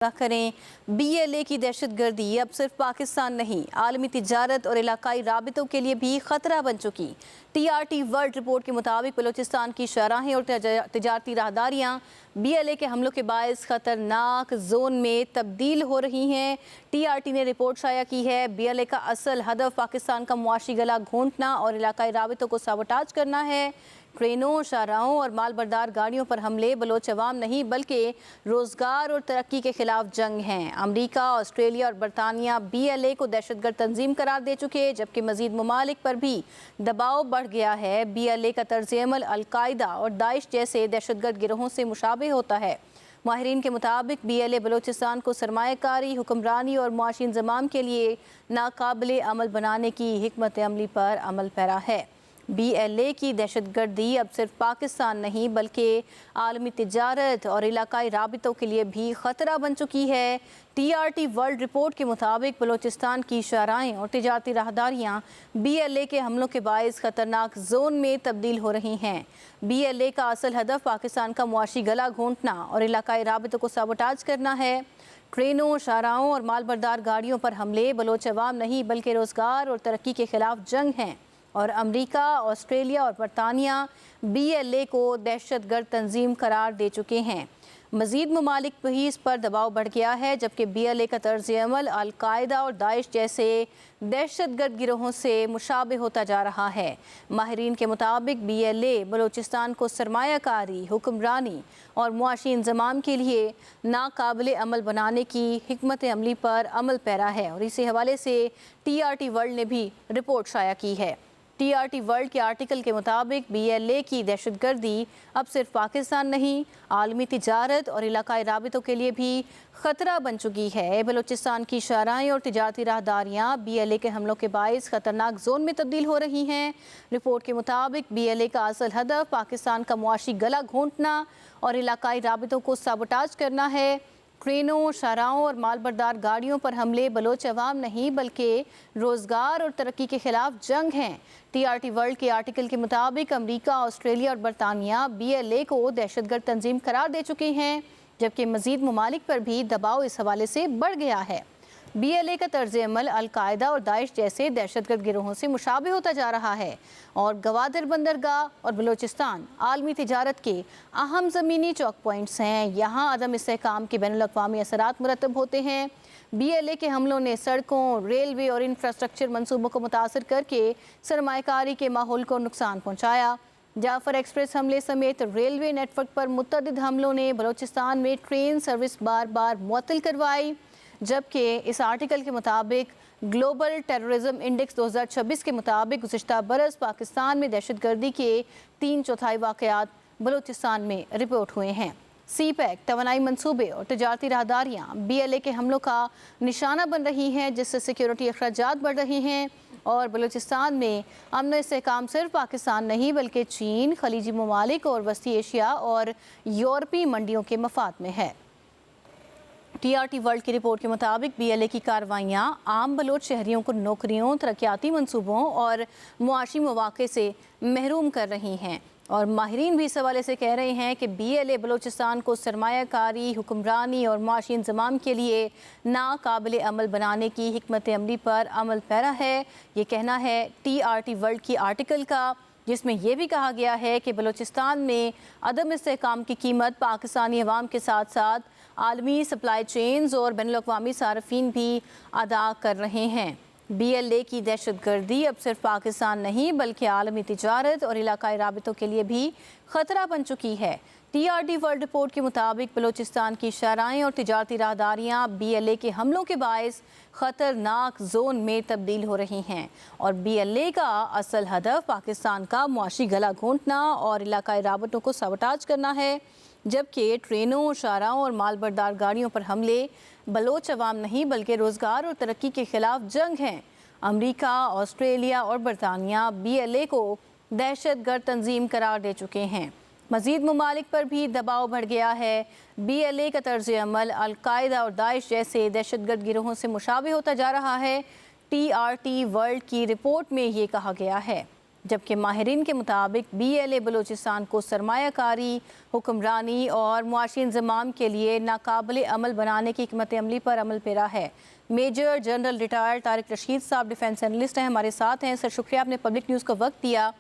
کریں BLA کی دہشت گردی اب صرف پاکستان نہیں عالمی تجارت اور علاقائی رابطوں کے لیے بھی خطرہ بن چکی۔ TRT ورلڈ رپورٹ کے مطابق بلوچستان کی شاہراہیں اور تجارتی راہداریاں BLA کے حملوں کے باعث خطرناک زون میں تبدیل ہو رہی ہیں۔ TRT نے رپورٹ شائع کی ہے BLA کا اصل ہدف پاکستان کا معاشی گلا گھونٹنا اور علاقائی رابطوں کو سابوٹاج کرنا ہے۔ ٹرینوں، شاہراہوں اور مال بردار گاڑیوں پر حملے بلوچ عوام نہیں بلکہ روزگار اور ترقی کے خلاف جنگ ہیں۔ امریکہ، آسٹریلیا اور برطانیہ BLA کو دہشت گرد تنظیم قرار دے چکے، جبکہ مزید ممالک پر بھی دباؤ بڑھ گیا ہے۔ BLA کا طرز عمل القاعدہ اور داعش جیسے دہشت گرد گروہوں سے مشابہ ہوتا ہے۔ ماہرین کے مطابق BLA بلوچستان کو سرمایہ کاری، حکمرانی اور معاشی انضمام کے لیے ناقابل عمل بنانے کی حکمت عملی پر عمل پیرا ہے۔ BLA کی دہشت گردی اب صرف پاکستان نہیں بلکہ عالمی تجارت اور علاقائی رابطوں کے لیے بھی خطرہ بن چکی ہے۔ TRT ورلڈ رپورٹ کے مطابق بلوچستان کی شاہراہیں اور تجارتی راہداریاں BLA کے حملوں کے باعث خطرناک زون میں تبدیل ہو رہی ہیں۔ BLA کا اصل ہدف پاکستان کا معاشی گلا گھونٹنا اور علاقائی رابطوں کو سابوٹاج کرنا ہے۔ ٹرینوں، شاہراہوں اور مال بردار گاڑیوں پر حملے بلوچ عوام نہیں بلکہ روزگار اور ترقی کے خلاف جنگ ہیں، اور امریکہ، آسٹریلیا اور برطانیہ BLA کو دہشت گرد تنظیم قرار دے چکے ہیں۔ مزید ممالک بھی اس پر دباؤ بڑھ گیا ہے، جبکہ BLA کا طرز عمل القاعدہ اور داعش جیسے دہشت گرد گروہوں سے مشابہ ہوتا جا رہا ہے۔ ماہرین کے مطابق BLA بلوچستان کو سرمایہ کاری، حکمرانی اور معاشی انضمام کے لیے ناقابل عمل بنانے کی حکمت عملی پر عمل پیرا ہے، اور اسی حوالے سے TRT ورلڈ نے بھی رپورٹ شائع کی ہے۔ TRT ورلڈ کے آرٹیکل کے مطابق BLA کی دہشت گردی اب صرف پاکستان نہیں عالمی تجارت اور علاقائی رابطوں کے لیے بھی خطرہ بن چکی ہے۔ بلوچستان کی شاہراہیں اور تجارتی راہداریاں BLA کے حملوں کے باعث خطرناک زون میں تبدیل ہو رہی ہیں۔ رپورٹ کے مطابق BLA کا اصل ہدف پاکستان کا معاشی گلا گھونٹنا اور علاقائی رابطوں کو سابوٹاج کرنا ہے۔ ٹرینوں، شاہراہوں اور مال بردار گاڑیوں پر حملے بلوچ عوام نہیں بلکہ روزگار اور ترقی کے خلاف جنگ ہیں۔ TRT ورلڈ کے آرٹیکل کے مطابق امریکہ، آسٹریلیا اور برطانیہ BLA کو دہشت گرد تنظیم قرار دے چکے ہیں، جبکہ مزید ممالک پر بھی دباؤ اس حوالے سے بڑھ گیا ہے۔ BLA کا طرز عمل القاعدہ اور داعش جیسے دہشت گرد گروہوں سے مشابہ ہوتا جا رہا ہے، اور گوادر بندرگاہ اور بلوچستان عالمی تجارت کے اہم زمینی چوک پوائنٹس ہیں۔ یہاں عدم استحکام کے بین الاقوامی اثرات مرتب ہوتے ہیں۔ BLA کے حملوں نے سڑکوں، ریلوے اور انفراسٹرکچر منصوبوں کو متاثر کر کے سرمایہ کاری کے ماحول کو نقصان پہنچایا۔ جعفر ایکسپریس حملے سمیت ریلوے نیٹ ورک پر متعدد حملوں نے بلوچستان میں ٹرین سروس بار بار معطل کروائی، جبکہ اس آرٹیکل کے مطابق گلوبل ٹیررزم انڈیکس 2026 کے مطابق گزشتہ برس پاکستان میں دہشت گردی کے 3/4 واقعات بلوچستان میں رپورٹ ہوئے ہیں۔ CPEC، توانائی منصوبے اور تجارتی راہداریاں BLA کے حملوں کا نشانہ بن رہی ہیں، جس سے سیکیورٹی اخراجات بڑھ رہے ہیں، اور بلوچستان میں امن و استحکام صرف پاکستان نہیں بلکہ چین، خلیجی ممالک اور وسطی ایشیا اور یورپی منڈیوں کے مفاد میں ہے۔ TRT ورلڈ کی رپورٹ کے مطابق BLA کی کارروائیاں عام بلوچ شہریوں کو نوکریوں، ترقیاتی منصوبوں اور معاشی مواقع سے محروم کر رہی ہیں، اور ماہرین بھی اس حوالے سے کہہ رہے ہیں کہ BLA بلوچستان کو سرمایہ کاری، حکمرانی اور معاشی انضمام کے لیے ناقابل عمل بنانے کی حکمت عملی پر عمل پیرا ہے۔ یہ کہنا ہے TRT ورلڈ کی آرٹیکل کا، جس میں یہ بھی کہا گیا ہے کہ بلوچستان میں عدم استحکام کی قیمت پاکستانی عوام کے ساتھ ساتھ عالمی سپلائی چینز اور بین الاقوامی صارفین بھی ادا کر رہے ہیں۔ BLA کی دہشت گردی اب صرف پاکستان نہیں بلکہ عالمی تجارت اور علاقائی رابطوں کے لیے بھی خطرہ بن چکی ہے۔ TRT ورلڈ رپورٹ کے مطابق بلوچستان کی شاہراہیں اور تجارتی راہداریاں BLA کے حملوں کے باعث خطرناک زون میں تبدیل ہو رہی ہیں، اور BLA کا اصل ہدف پاکستان کا معاشی گلا گھونٹنا اور علاقائی رابطوں کو سابوٹاج کرنا ہے، جبکہ ٹرینوں، شاہراہوں اور مال بردار گاڑیوں پر حملے بلوچ عوام نہیں بلکہ روزگار اور ترقی کے خلاف جنگ ہیں۔ امریکہ، آسٹریلیا اور برطانیہ BLA کو دہشت گرد تنظیم قرار دے چکے ہیں۔ مزید ممالک پر بھی دباؤ بڑھ گیا ہے۔ BLA کا طرز عمل القاعدہ اور داعش جیسے دہشت گرد گروہوں سے مشابہ ہوتا جا رہا ہے۔ TRT ورلڈ کی رپورٹ میں یہ کہا گیا ہے۔ जबकि माहिरीन के मुताबिक BLA बलूचिस्तान को सरमाया कारी, हुक्मरानी और मुआशी इंज़माम के लिए नाकाबिल अमल बनाने की हिकमत अमली पर अमल पेरा है। Major General retired Tariq Rashid साहब डिफेंस एनालिस्ट हैं, हमारे साथ हैं। सर शुक्रिया, आपने पब्लिक न्यूज़ को वक्त दिया।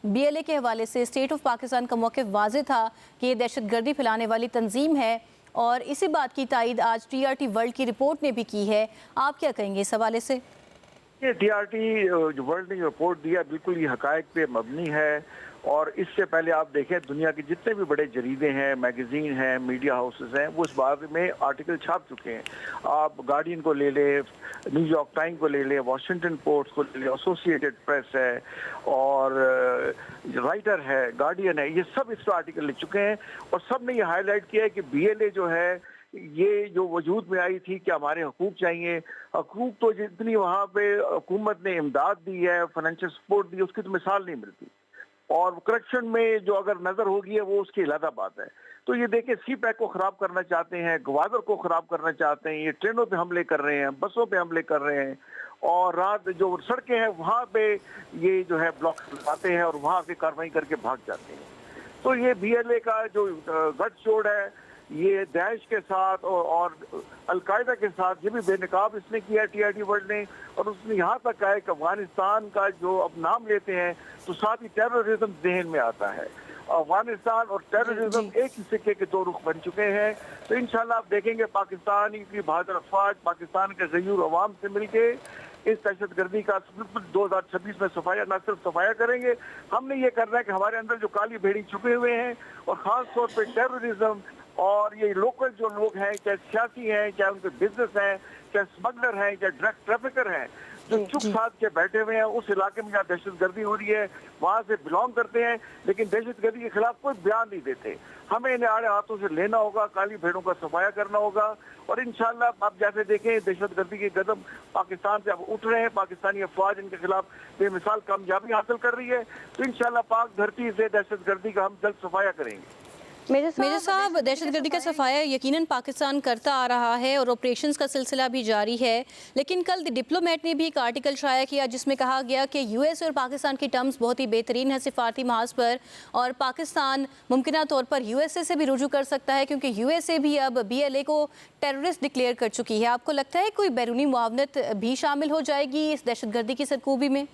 BLA के हवाले से स्टेट ऑफ पाकिस्तान का मौक़िफ़ वाज़ेह था कि ये दहशत गर्दी फैलाने वाली तंजीम है, और इसी बात की तायद आज TRT वर्ल्ड की रिपोर्ट ने भी की है। आप क्या कहेंगे इस हवाले से? ये TRT जो वर्ल्ड ने रिपोर्ट दिया बिल्कुल ये हकायक पे मबनी है, और इससे पहले आप देखें दुनिया के जितने भी बड़े जरीदे हैं, मैगजीन हैं, मीडिया हाउसेस हैं, वो इस बारे में आर्टिकल छाप चुके हैं। आप गार्डियन को ले लें, न्यूयॉर्क टाइम को ले लें, वॉशिंगटन पोस्ट को ले लें, एसोसिएटेड प्रेस है और राइटर है, गार्डियन है, ये सब इस पर आर्टिकल लिख चुके हैं, और सब ने ये हाईलाइट किया है कि BLA जो है ये जो वजूद में आई थी कि हमारे हकूक चाहिए। हकूक तो जितनी वहाँ पे हुकूमत ने इमदाद दी है, फाइनेंशियल सपोर्ट दी, उसकी तो मिसाल नहीं मिलती, और करप्शन में जो अगर नजर होगी है वो उसकी अलग बात है। तो ये देखें, CPAC को खराब करना चाहते हैं, गवादर को खराब करना चाहते हैं, ये ट्रेनों पे हमले कर रहे हैं, बसों पे हमले कर रहे हैं, और रात जो सड़कें हैं वहाँ पे ये जो है ब्लॉक लगाते हैं और वहाँ पे कार्रवाई करके भाग जाते हैं। तो ये BLA का जो गठजोड़ है ये दाइश के साथ और अलकायदा के साथ ये भी बेनकाब इसने किया TRT वर्ल्ड ने, और उसने यहाँ तक कहा है कि अफगानिस्तान का जो अब नाम लेते हैं तो साथ ही टेररिज्म जहन में आता है। अफगानिस्तान और टेररिज्म एक ही सिक्के के दो रुख बन चुके हैं। तो इंशाल्लाह आप देखेंगे पाकिस्तान की बहादुर अफवाज पाकिस्तान के गयूर अवाम से मिलके इस दहशत गर्दी का 2026 में सफाया, न सिर्फ सफाया करेंगे, हमने ये करना है कि हमारे अंदर जो काली भेड़ी छुपे हुए हैं, और खास तौर पर टेररिज्म और ये लोकल जो लोग हैं, चाहे सियासी हैं, चाहे उनके बिजनेस हैं, चाहे स्मगलर हैं, चाहे ड्रग ट्रैफिकर हैं, जो चुप साध के बैठे हुए हैं उस इलाके में जहाँ दहशत गर्दी हो रही है, वहाँ से बिलोंग करते हैं, लेकिन दहशत गर्दी के खिलाफ कोई बयान नहीं देते। हमें इन्हें आड़े हाथों से लेना होगा, काली भेड़ों का सफाया करना होगा, और इंशाल्लाह आप जैसे देखें दहशत गर्दी के कदम पाकिस्तान से अब उठ रहे हैं, पाकिस्तानी अफवाज इनके खिलाफ बेमिसाल कामयाबी हासिल कर रही है। तो इंशाल्लाह पाक धरती से दहशत गर्दी का हम जल्द सफाया करेंगे। मेजर साहब, दहशतगर्दी का सफाया यकीनन पाकिस्तान करता आ रहा है और ऑपरेशंस का सिलसिला भी जारी है, लेकिन कल द डिप्लोमेट ने भी एक आर्टिकल शाया किया जिसमें कहा गया कि USA और पाकिस्तान की टर्म्स बहुत ही बेहतरीन है सिफारती महाज पर, और पाकिस्तान मुमकिना तौर पर USA से भी रुजू कर सकता है क्योंकि USA भी अब BLA को टेररिस्ट डिक्लेयर कर चुकी है। आपको लगता है कोई बैरूनी मुआवनत भी शामिल हो जाएगी इस दहशतगर्दी की सरकूबी में?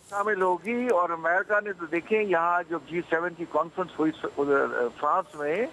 शामिल होगी, और अमेरिका ने तो देखें यहाँ जो G7 की कॉन्फ्रेंस हुई फ्रांस में,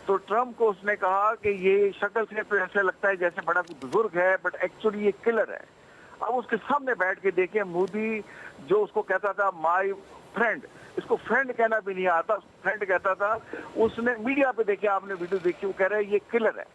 तो ट्रम्प को उसने कहा कि ये शक्ल से तो ऐसे लगता है जैसे बड़ा कोई बुजुर्ग है, बट एक्चुअली ये किलर है। अब उसके सामने बैठ के देखें, मोदी जो उसको कहता था माय फ्रेंड, इसको फ्रेंड कहना भी नहीं आता, फ्रेंड कहता था, उसने मीडिया पे देखे, आपने वीडियो देखी, वो कह रहे हैं ये किलर है,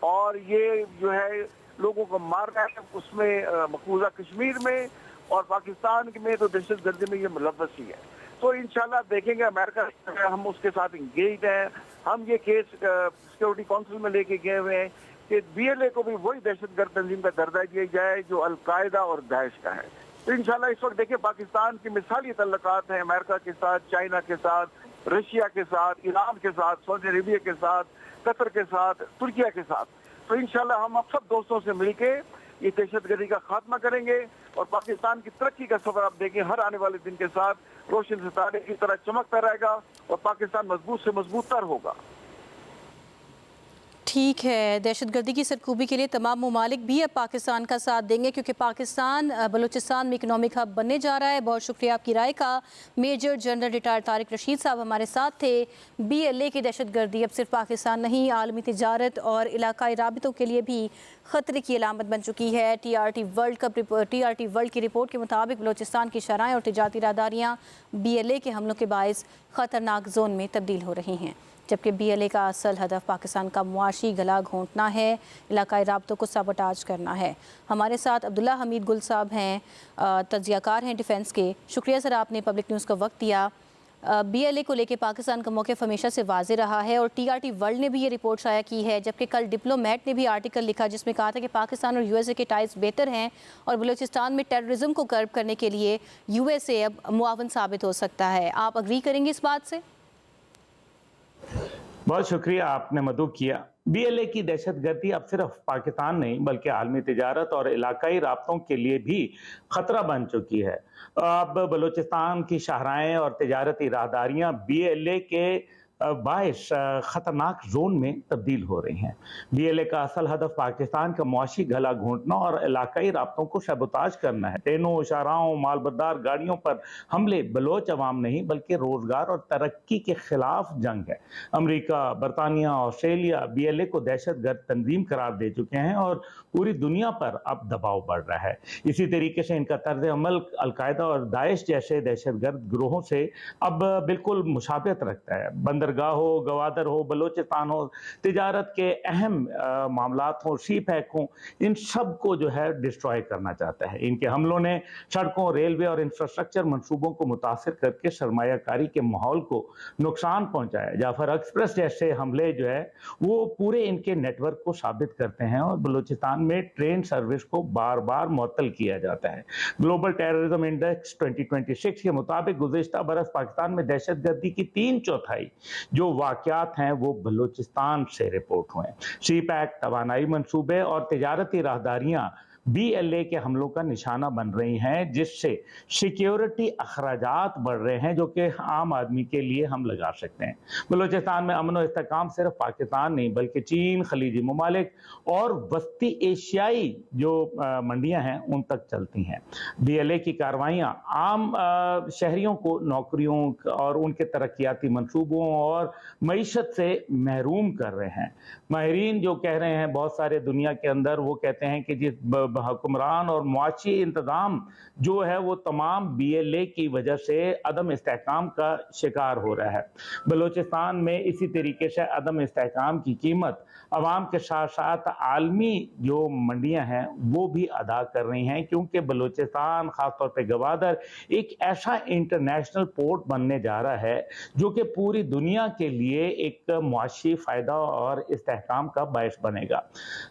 और ये जो है लोगों को मार रहा है, उसमें मकबूजा कश्मीर में और पाकिस्तान में तो दहशत गर्दी में ये मुलव्वस ही है। तो इंशाल्लाह देखेंगे, अमेरिका हम उसके साथ इंगेज हैं। हम ये केस सिक्योरिटी काउंसिल में लेके गए हुए हैं कि BLA को भी वही दहशतगर्द तंजीम का दर्जा दिया जाए जो अलकायदा और दाइश का है। तो इंशाल्लाह इस वक्त देखिए पाकिस्तान की मिसाली तल्लुकात हैं अमेरिका के साथ, चाइना के साथ, रशिया के साथ, ईरान के साथ, सऊदी अरेबिया के साथ, कतर के साथ, तुर्किया के साथ। तो इंशाल्लाह हम अब सब दोस्तों से मिलके ये दहशतगर्दी का खात्मा करेंगे, और पाकिस्तान की तरक्की का सफर आप देखें हर आने वाले दिन के साथ रोशन सितारे की तरह चमकता रहेगा, और पाकिस्तान मजबूत से मजबूत तर होगा। ठीक है, दहशतगर्दी की सरकूबी के लिए तमाम ममालिक भी अब पाकिस्तान का साथ देंगे क्योंकि पाकिस्तान बलूचिस्तान में इकनॉमिक हब बनने जा रहा है। बहुत शुक्रिया आपकी राय का। Major General retired Tariq Rashid साहब हमारे साथ थे। BLA की दहशतगर्दी अब सिर्फ पाकिस्तान नहीं, आलमी तिजारत और इलाकाई राबितों के लिए भी ख़तरे की अलामत बन चुकी है। TRT वर्ल्ड की रिपोर्ट के मुताबिक बलूचिस्तान की शराएँ और तिजारती राहदारियाँ BLA के हमलों के बायस ख़तरनाक जोन में तब्दील हो रही हैं, जबकि BLA का असल हदफ पाकिस्तान का मुआशी गला घोंटना है, इलाकाई राब्तों को साबोटाज करना है। हमारे साथ अब्दुल्ला हमीद गुल साहब हैं, तज्ज़ियाकार हैं डिफेंस के। शुक्रिया सर, आपने पब्लिक न्यूज़ का वक्त दिया। BLA को लेकर पाकिस्तान का मौक़िफ़ हमेशा से वाज़े रहा है, और TRT वर्ल्ड ने भी ये रिपोर्ट शाया की है, जबकि कल डिप्लोमेट ने भी आर्टिकल लिखा जिसमें कहा था कि पाकिस्तान और USA के टाइज बेहतर हैं, और बलूचिस्तान में टेररिज्म को कर्ब करने के लिए USA अब मुआवन साबित हो सकता है। आप अग्री करेंगे इस बात से? बहुत शुक्रिया आपने मदू किया। BLA की दहशतगर्दी अब सिर्फ पाकिस्तान नहीं बल्कि आलमी तिजारत और इलाकाई राब्तों के लिए भी खतरा बन चुकी है। अब बलूचिस्तान की शाहराएं और तिजारती राहदारियां BLA के बाइस खतरनाक जोन में तब्दील हो रही हैं। BLA का असल हदफ पाकिस्तान का मुआशी गला घोंटना और इलाकाई राब्तों को सबोताज करना है। ट्रेनों, शाहराहों, मालबरदार गाड़ियों पर हमले बलोच अवाम नहीं बल्कि रोजगार और तरक्की के खिलाफ जंग है। अमेरिका, बरतानिया, ऑस्ट्रेलिया BLA को दहशतगर्द तंजीम करार दे चुके हैं और पूरी दुनिया पर अब दबाव बढ़ रहा है। इसी तरीके से इनका तर्ज अमल अलकायदा और दाइश जैसे दहशतगर्द ग्रोहों से अब बिल्कुल मुशाबियत रखता है। बंदरगाह हो, गवादर हो, बलूचिस्तान हो, तिजारत के अहम मामलात हो, सी पैक हो, इन सब को जो है डिस्ट्रॉय करना चाहता है। इनके हमलों ने सड़कों, रेलवे और इंफ्रास्ट्रक्चर मंसूबों को मुतासर करके सरमायाकारी के माहौल को नुकसान पहुंचाया। जाफर एक्सप्रेस जैसे हमले जो है वो पूरे इनके नेटवर्क को साबित करते हैं और बलूचिस्तान में ट्रेन सर्विस को बार बार मुअत्तल किया जाता है। ग्लोबल टेररिज्म इंडेक्स 2026 के मुताबिक गुज़िश्ता बरस पाकिस्तान में दहशतगर्दी की 3/4 जो वाकयात हैं वो बलूचिस्तान से रिपोर्ट हुए। सी पैक, तवानाई मंसूबे और तिजारती राहदारियां BLA के हमलों का निशाना बन रही हैं, जिससे सिक्योरिटी अखराजात बढ़ रहे हैं जो कि आम आदमी के लिए हम लगा सकते हैं। बलूचिस्तान में अमन और इस्तेहकाम सिर्फ पाकिस्तान नहीं बल्कि चीन, खलीजी ममालिक और वस्ती एशियाई जो मंडियां हैं उन तक चलती हैं। BLA की कार्रवाइयाँ आम शहरियों को नौकरियों और उनके तरक्याती मंसूबों और मईशत से महरूम कर रहे हैं। माहिरीन जो कह रहे हैं बहुत सारे दुनिया के अंदर, वो कहते हैं कि जिस हुक्मरान और मुआशी इंतजाम जो है वो तमाम BLA की वजह से अदम इस्तेहकाम का शिकार हो रहा है। बलूचिस्तान में इसी तरीके से अदम इस्तेहकाम की कीमत अवाम के साथ साथ आलमी जो मंडियां हैं वो भी अदा कर रही हैं, क्योंकि बलूचिस्तान खासतौर पर गवादर एक ऐसा इंटरनेशनल पोर्ट बनने जा रहा है जो कि पूरी दुनिया के लिए एक मुआशी फ़ायदा और इस्तेहकाम का बायस बनेगा।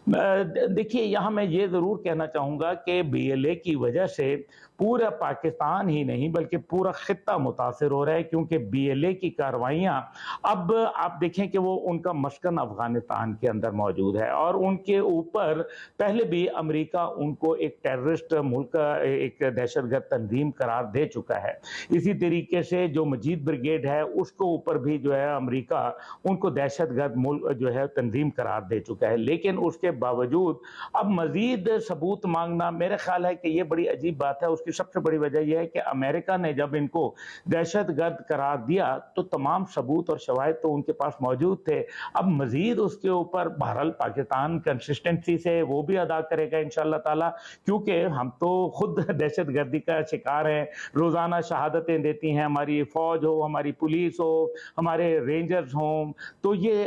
देखिए, यहाँ मैं ये ज़रूर कहना चाहूँगा कि BLA की वजह से पूरा पाकिस्तान ही नहीं बल्कि पूरा खित्ता मुतासिर हो रहा है, क्योंकि BLA की कार्रवाइयाँ अब आप देखें कि वो उनका मस्कन अफगानिस्तान के अंदर मौजूद है और उनके ऊपर पहले भी अमेरिका उनको एक टेररिस्ट मुल्क, एक दहशतगर्द तंजीम करार दे चुका है। इसी तरीके से जो मजीद ब्रिगेड है उसको ऊपर भी जो है अमेरिका उनको दहशतगर्द मुल्क जो है तंजीम करार दे चुका है। लेकिन उसके बावजूद अब मजीद सबूत मांगना, मेरा ख्याल है कि ये बड़ी अजीब बात है। उसकी सबसे बड़ी वजह यह है कि अमेरिका ने जब इनको दहशतगर्द करार दिया तो तमाम सबूत और शवाहिद तो उनके पास मौजूद थे। अब मजीद उसके ऊपर बहरहाल पाकिस्तान कंसिस्टेंसी से वो भी अदा करेगा इंशाअल्लाह ताला, क्योंकि हम तो खुद दहशतगर्दी का शिकार हैं। रोज़ाना शहादतें देती हैं हमारी फ़ौज हो, हमारी पुलिस हो, हमारे रेंजर्स हों, तो ये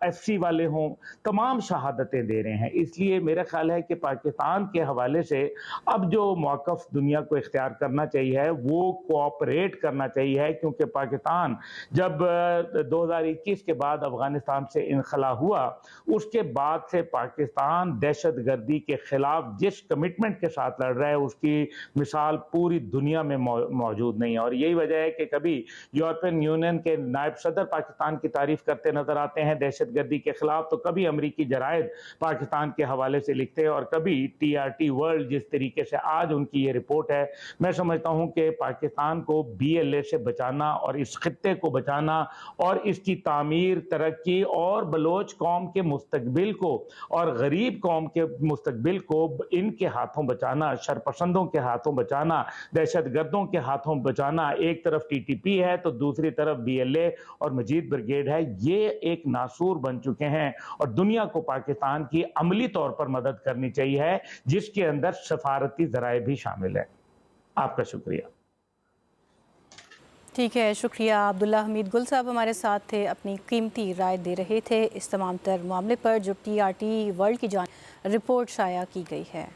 FC वाले हों, तमाम शहादतें दे रहे हैं। इसलिए मेरा ख्याल है कि पाकिस्तान के हवाले से अब जो मौक़िफ़ दुनिया को इख्तियार करना चाहिए वो कोऑपरेट करना चाहिए, क्योंकि पाकिस्तान जब 2021 के बाद अफगानिस्तान से इनखला हुआ उसके बाद से पाकिस्तान दहशतगर्दी के खिलाफ जिस कमिटमेंट के साथ लड़ रहा है उसकी मिसाल पूरी दुनिया में मौजूद नहीं है। और यही वजह है कि कभी यूरोपियन यूनियन के नायब सदर पाकिस्तान की तारीफ करते नजर आते हैं दहशतगर्दी के खिलाफ, तो कभी अमरीकी जराइद पाकिस्तान के हवाले से लिखते हैं और कभी TRT वर्ल्ड जिस तरीके से आज उनकी ये रिपोर्ट है। मैं समझता हूं कि पाकिस्तान को BLA से बचाना और इस खित्ते को बचाना और इसकी तामीर, तरक्की और बलोच कौम के मुस्तकबिल को और गरीब कौम के मुस्तकबिल को इनके हाथों बचाना, शरपसंदों के हाथों बचाना, दहशतगर्दों के हाथों बचाना, एक तरफ TTP है तो दूसरी तरफ BLA और मजीद ब्रिगेड है, ये एक नासूर बन चुके हैं और दुनिया को पाकिस्तान की अमली तौर पर मदद करनी चाहिए, जिसके अंदर सफारती ज़राए भी शामिल है। आपका शुक्रिया। ठीक है, शुक्रिया। अब्दुल्ला हमीद गुल साहब हमारे साथ थे, अपनी कीमती राय दे रहे थे इस तमाम तर मामले पर जो TRT वर्ल्ड की जान रिपोर्ट शाया की गई है।